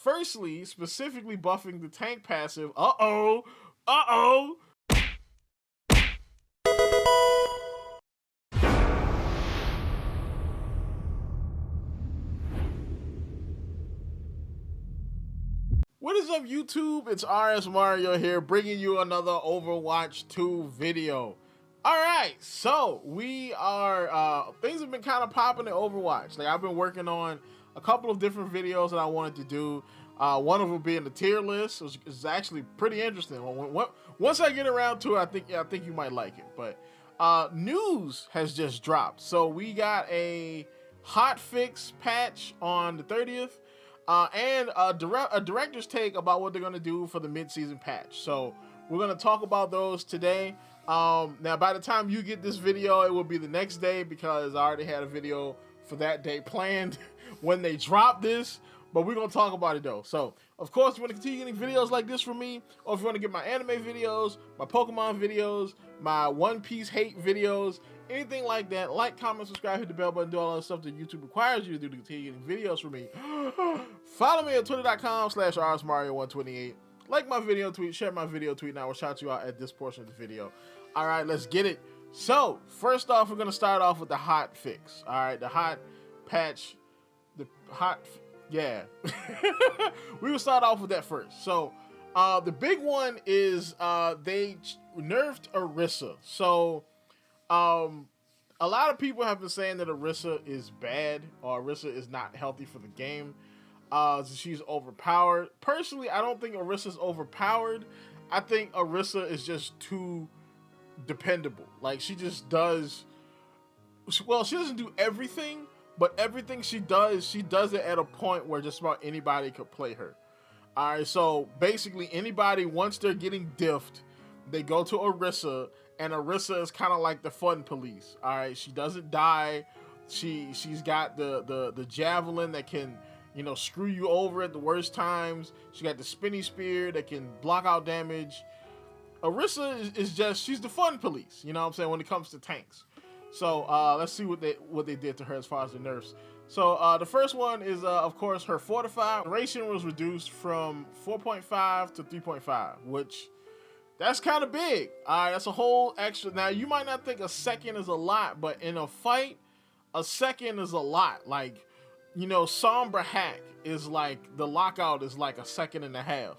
Firstly, specifically buffing the tank passive. Uh-oh. What is up, YouTube? It's RSMario here, bringing you another Overwatch 2 video. Alright, so we are, things have been kind of popping in Overwatch. Like, I've been working on a couple of different videos that I wanted to do. One of them being the tier list. It's actually pretty interesting. Once I get around to it, I think you might like it. But news has just dropped. So we got a hotfix patch on the 30th. And a director's take about what they're going to do for the mid-season patch. So we're going to talk about those today. Now, by the time you get this video, it will be the next day because I already had a video for that day planned when they drop this. But we're going to talk about it, though. So, of course, if you want to continue getting videos like this from me, or if you want to get my anime videos, my Pokemon videos, my One Piece hate videos, anything like that, like, comment, subscribe, hit the bell button, do all that stuff that YouTube requires you to do to continue getting videos from me. Follow me at twitter.com/rsmario128. Like my video tweet, share my video tweet, and I will shout you out at this portion of the video. All right, let's get it. So, first off, we're going to start off with the hot fix. All right, the hot patch, yeah. We will start off with that first. So, the big one is they nerfed Orisa. So, a lot of people have been saying that Orisa is bad or Orisa is not healthy for the game. She's overpowered. Personally, I don't think Orisa's overpowered. I think Orisa is just too dependable. Like, she just does, well, she doesn't do everything, but everything she does it at a point where just about anybody could play her. All right, so basically anybody, once they're getting diffed, they go to Orisa, and Orisa is kind of like the fun police. All right, she doesn't die. She's got the javelin that can, you know, screw you over at the worst times. She got the spinny spear that can block out damage. Orisa is just, she's the fun police, you know what I'm saying, when it comes to tanks. So let's see what they did to her as far as the nerfs. So the first one is, of course, her fortify. Duration was reduced from 4.5 to 3.5, which that's kind of big. All right, that's a whole extra. Now, you might not think a second is a lot, but in a fight, a second is a lot. Like, you know, Sombra hack is like, the lockout is like a second and a half.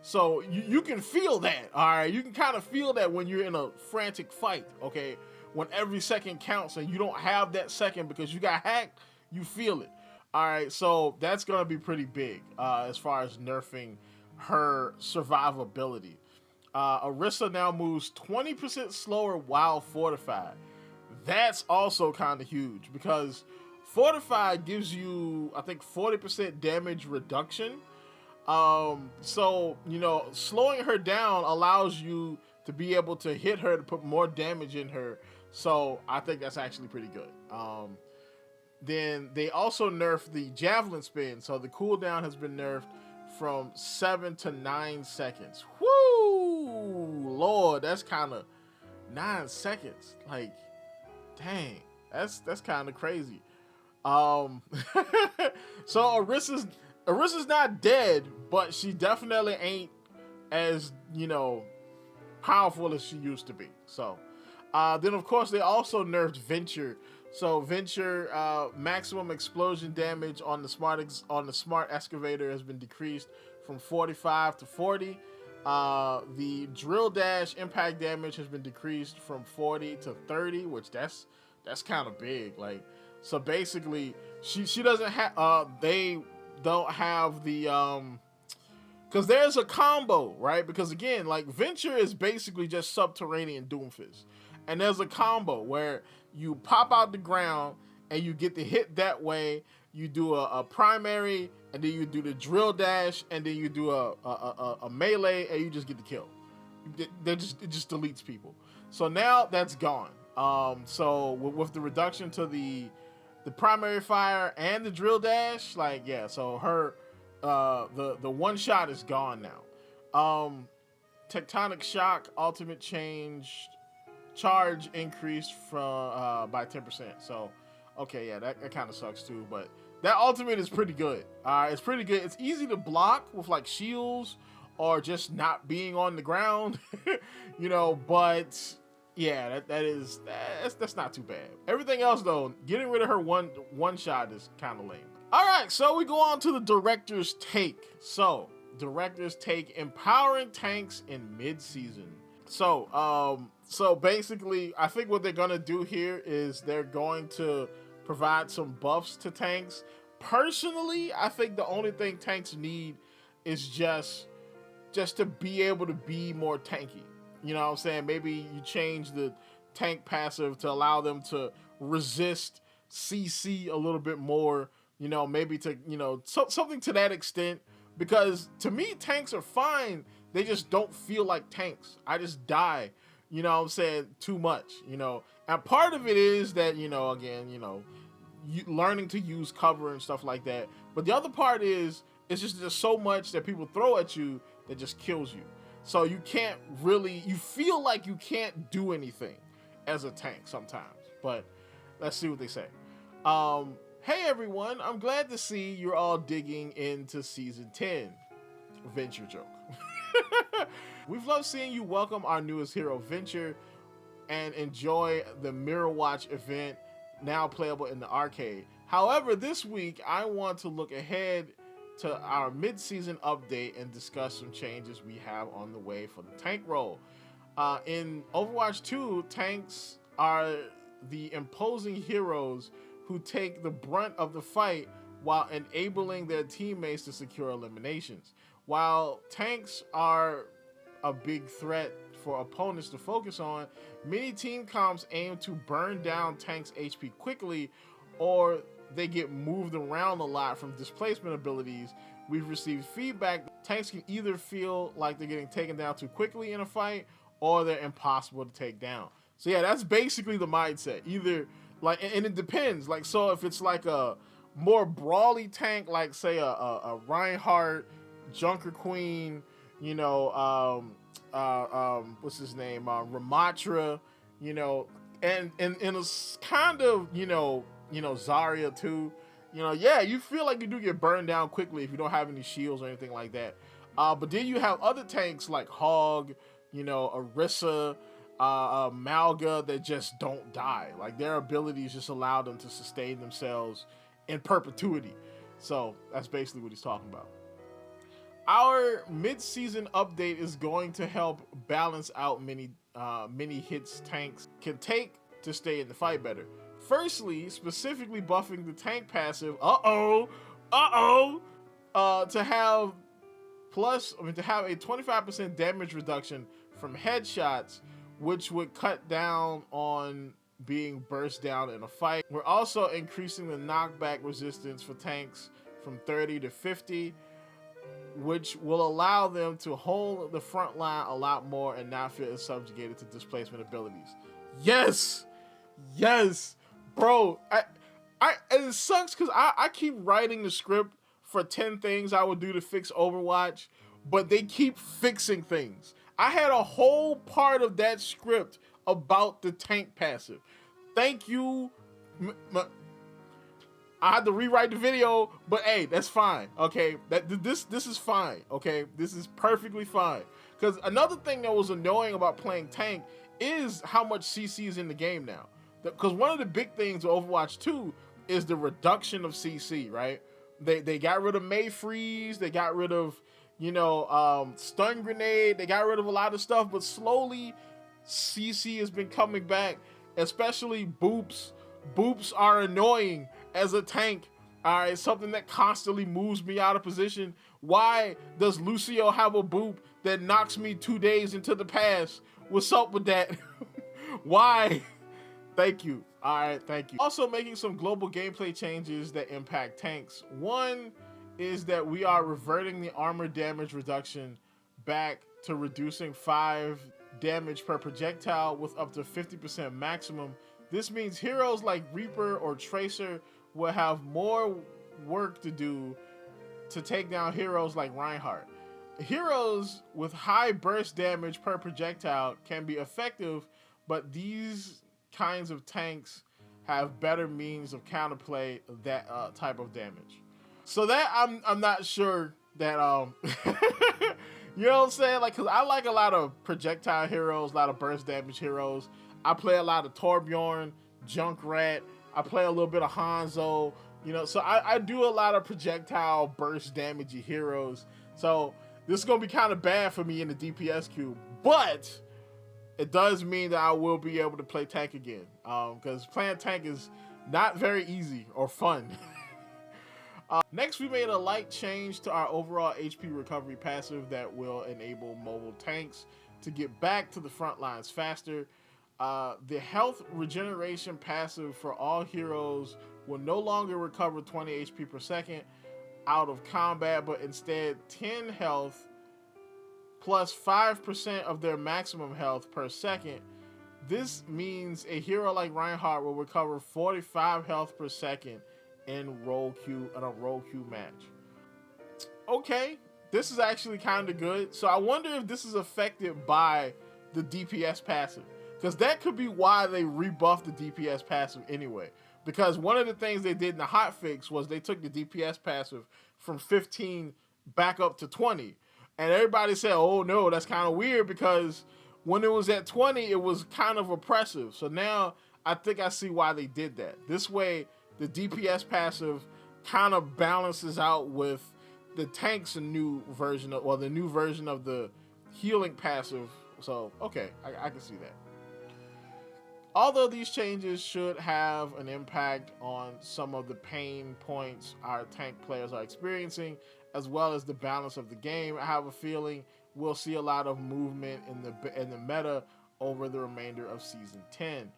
So you can feel that, all right? You can kind of feel that when you're in a frantic fight, okay? When every second counts and you don't have that second because you got hacked, you feel it. All right, so that's going to be pretty big as far as nerfing her survivability. Orisa now moves 20% slower while fortified. That's also kind of huge because fortified gives you, I think, 40% damage reduction. So, you know, slowing her down allows you to be able to hit her to put more damage in her. So I think that's actually pretty good. Then they also nerfed the javelin spin. So the cooldown has been nerfed from 7 to 9 seconds. Woo! Lord, that's kind of 9 seconds. Like, dang, that's kind of crazy. So Orisa's not dead, but she definitely ain't as, you know, powerful as she used to be. So then of course they also nerfed Venture. So Venture maximum explosion damage on the smart excavator has been decreased from 45 to 40. The drill dash impact damage has been decreased from 40 to 30, which that's kind of big. Like, so basically she doesn't have they don't have the because there's a combo, right? Because again, like, Venture is basically just subterranean Doomfist, and there's a combo where you pop out the ground and you get the hit that way. You do a primary, and then you do the drill dash, and then you do a melee, and you just get the kill. It just deletes people. So now that's gone. So with the reduction to the primary fire and the drill dash, like, yeah, so her the one shot is gone now. Tectonic shock ultimate charge increased from by 10%. So okay, yeah, that kind of sucks too, but That ultimate is pretty good. It's pretty good. It's easy to block with like shields or just not being on the ground, but yeah, that's not too bad. Everything else though, getting rid of her one shot is kind of lame. All right, so we go on to the director's take. So, director's take: empowering tanks in mid-season. So basically, I think what they're gonna do here is they're going to provide some buffs to tanks. Personally, I think the only thing tanks need is just to be able to be more tanky. You know what I'm saying? Maybe you change the tank passive to allow them to resist CC a little bit more, maybe to, something to that extent. Because to me, tanks are fine. They just don't feel like tanks. I just die, too much, And part of it is that, learning to use cover and stuff like that. But the other part is, it's just there's so much that people throw at you that just kills you. So you feel like you can't do anything as a tank sometimes. But let's see what they say. Hey everyone, I'm glad to see you're all digging into season 10. Venture joke. We've loved seeing you welcome our newest hero, Venture, and enjoy the Mirror Watch event, now playable in the arcade. However, this week I want to look ahead to our mid-season update and discuss some changes we have on the way for the tank role. In Overwatch 2, tanks are the imposing heroes who take the brunt of the fight while enabling their teammates to secure eliminations. While tanks are a big threat for opponents to focus on, many team comps aim to burn down tanks' HP quickly, or they get moved around a lot from displacement abilities. We've received feedback tanks can either feel like they're getting taken down too quickly in a fight, or they're impossible to take down. So yeah, that's basically the mindset. Either like, and it depends. Like, so if it's like a more brawly tank, like say a Reinhardt, Junker Queen, what's his name, Ramatra, and it's kind of, Zarya too. Yeah, you feel like you do get burned down quickly if you don't have any shields or anything like that. But then you have other tanks like Hog, Orisa, Malga that just don't die. Like, their abilities just allow them to sustain themselves in perpetuity. So that's basically what he's talking about. Our mid-season update is going to help balance out many hits tanks can take to stay in the fight better. Firstly, specifically buffing the tank passive. To have a 25% damage reduction from headshots, which would cut down on being burst down in a fight. We're also increasing the knockback resistance for tanks from 30 to 50, which will allow them to hold the front line a lot more and not feel subjugated to displacement abilities. Yes, bro. And it sucks because I keep writing the script for 10 things I would do to fix Overwatch, but they keep fixing things. I had a whole part of that script about the tank passive. Thank you. I had to rewrite the video, but hey, that's fine. Okay, this is fine. Okay, this is perfectly fine. Because another thing that was annoying about playing tank is how much CC is in the game now. Because one of the big things of Overwatch 2 is the reduction of CC. Right? They got rid of May Freeze. They got rid of stun grenade. They got rid of a lot of stuff, but slowly CC has been coming back, especially boops. Boops are annoying as a tank. All right, something that constantly moves me out of position. Why does Lucio have a boop that knocks me 2 days into the past? What's up with that? Why? Thank you. All right, thank you. Also making some global gameplay changes that impact tanks. One is that we are reverting the armor damage reduction back to reducing 5 damage per projectile with up to 50% maximum. This means heroes like Reaper or Tracer will have more work to do to take down heroes like Reinhardt. Heroes with high burst damage per projectile can be effective, but these kinds of tanks have better means of counterplay that type of damage. So that I'm not sure that you know what I'm saying? Like, cause I like a lot of projectile heroes, a lot of burst damage heroes. I play a lot of Torbjorn, Junkrat. I play a little bit of Hanzo. You know, so I do a lot of projectile burst damagey heroes. So this is gonna be kind of bad for me in the DPS queue, but it does mean that I will be able to play tank again. Because playing tank is not very easy or fun. Next, we made a light change to our overall HP recovery passive that will enable mobile tanks to get back to the front lines faster. The health regeneration passive for all heroes will no longer recover 20 HP per second out of combat, but instead 10 health plus 5% of their maximum health per second. This means a hero like Reinhardt will recover 45 health per second in a role queue match. Okay, this is actually kind of good. So I wonder if this is affected by the DPS passive, because that could be why they rebuffed the DPS passive anyway. Because one of the things they did in the hotfix was they took the DPS passive from 15 back up to 20. And everybody said, oh no, that's kind of weird, because when it was at 20, it was kind of oppressive. So now I think I see why they did that. This way, the DPS passive kind of balances out with the tank's new version of, well, the new version of the healing passive. So, okay, I can see that. Although these changes should have an impact on some of the pain points our tank players are experiencing, as well as the balance of the game, I have a feeling we'll see a lot of movement in the meta over the remainder of Season 10.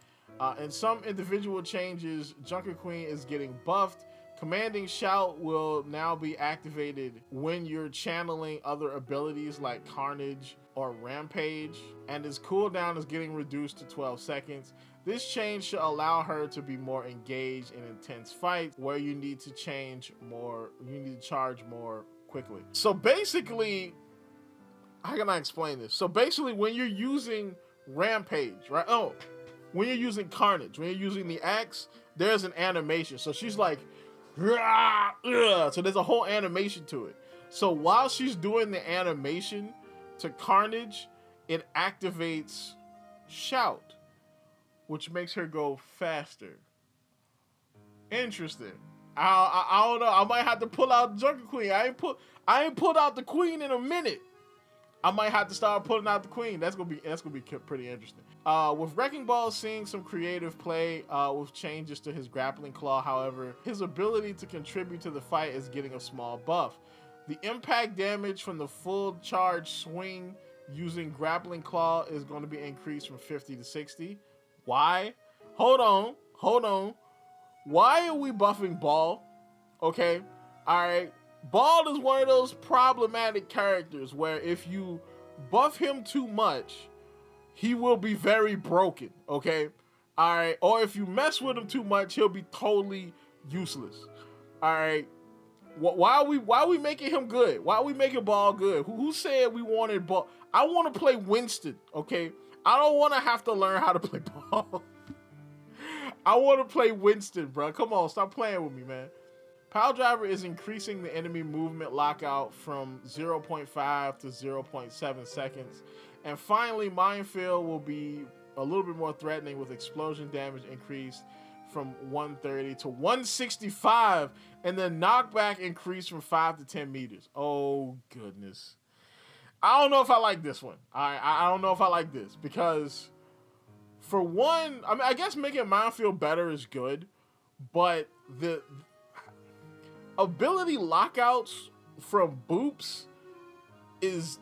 In some individual changes, Junker Queen is getting buffed. Commanding Shout will now be activated when you're channeling other abilities like Carnage or Rampage, and its cooldown is getting reduced to 12 seconds. This change should allow her to be more engaged in intense fights where you need to charge more quickly. So basically, how can I explain this? So basically, when you're using Rampage, right? Oh, when you're using Carnage, when you're using the axe, there's an animation. So she's like, rah, rah. So there's a whole animation to it. So while she's doing the animation to Carnage, it activates Shout, which makes her go faster. Interesting. I don't know. I might have to pull out Junker Queen. I ain't pulled out the Queen in a minute. I might have to start pulling out the Queen. That's gonna be pretty interesting. With Wrecking Ball seeing some creative play with changes to his grappling claw, however, his ability to contribute to the fight is getting a small buff. The impact damage from the full charge swing using grappling claw is going to be increased from 50 to 60. Why? Hold on. Why are we buffing Ball? Okay, all right. Ball is one of those problematic characters where if you buff him too much, he will be very broken, okay? All right, or if you mess with him too much, he'll be totally useless. All right, why are we making him good? Why are we making Ball good? Who said we wanted Ball? I want to play Winston, okay? I don't want to have to learn how to play Ball. I want to play Winston, bro. Come on, stop playing with me, man. Pile Driver is increasing the enemy movement lockout from 0.5 to 0.7 seconds. And finally, Minefield will be a little bit more threatening with explosion damage increased from 130 to 165, and then knockback increased from 5 to 10 meters. Oh, goodness. I don't know if I like this one. I don't know if I like this, because for one, I mean, I guess making Minefield better is good, but the ability lockouts from boops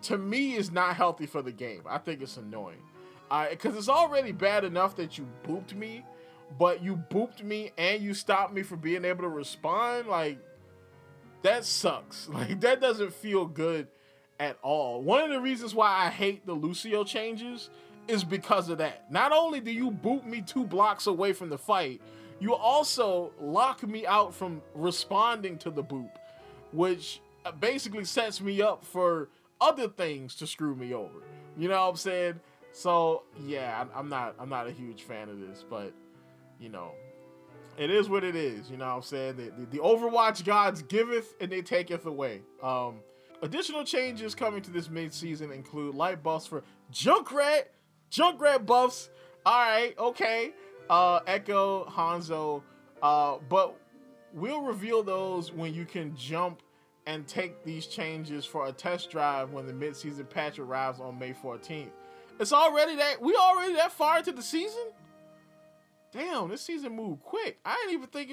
to me is not healthy for the game. I think it's annoying. Because it's already bad enough that you booped me, but you booped me and you stopped me from being able to respond. Like, that sucks. Like, that doesn't feel good at all. One of the reasons why I hate the Lucio changes is because of that. Not only do you boop me 2 blocks away from the fight, you also lock me out from responding to the boop, which basically sets me up for other things to screw me over. You know what I'm saying? So yeah, I'm not a huge fan of this, but you know, It is what it is. You know what I'm saying? The Overwatch gods giveth and they taketh away. Additional changes coming to this mid-season include light buffs for Junkrat buffs. All right, okay. Echo, Hanzo, but we'll reveal those when you can jump and take these changes for a test drive when the mid-season patch arrives on May 14th. We already that far into the season? Damn, this season moved quick. I didn't even think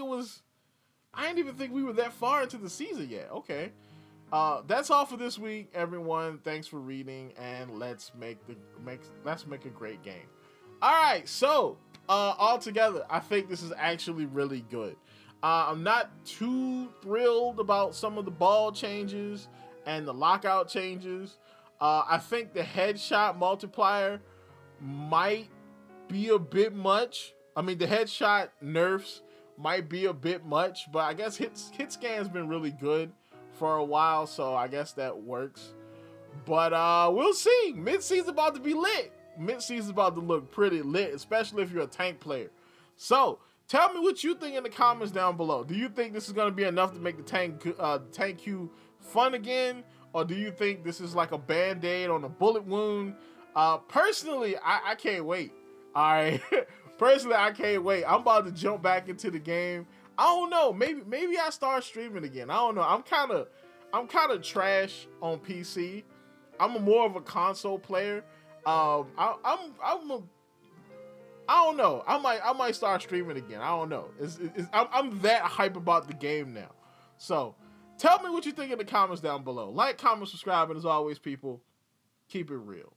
we were that far into the season yet. Okay. That's all for this week, everyone. Thanks for reading, and let's make a great game. All right, so all together, I think this is actually really good. I'm not too thrilled about some of the ball changes and the lockout changes. I think the headshot multiplier might be a bit much. I mean, the headshot nerfs might be a bit much, but I guess hit scan's been really good for a while, so I guess that works. But we'll see. Mid-season's about to be lit. Mid-season's about to look pretty lit, especially if you're a tank player. So tell me what you think in the comments down below. Do you think this is going to be enough to make the tank queue fun again? Or do you think this is like a band-aid on a bullet wound? Personally, I can't wait. All right. Personally, I can't wait. I'm about to jump back into the game. I don't know. Maybe I start streaming again. I don't know. I'm kind of trash on PC. I'm more of a console player. I don't know. I might start streaming again. I don't know. I'm that hype about the game now. So tell me what you think in the comments down below. Like, comment, subscribe, and as always, people, keep it real.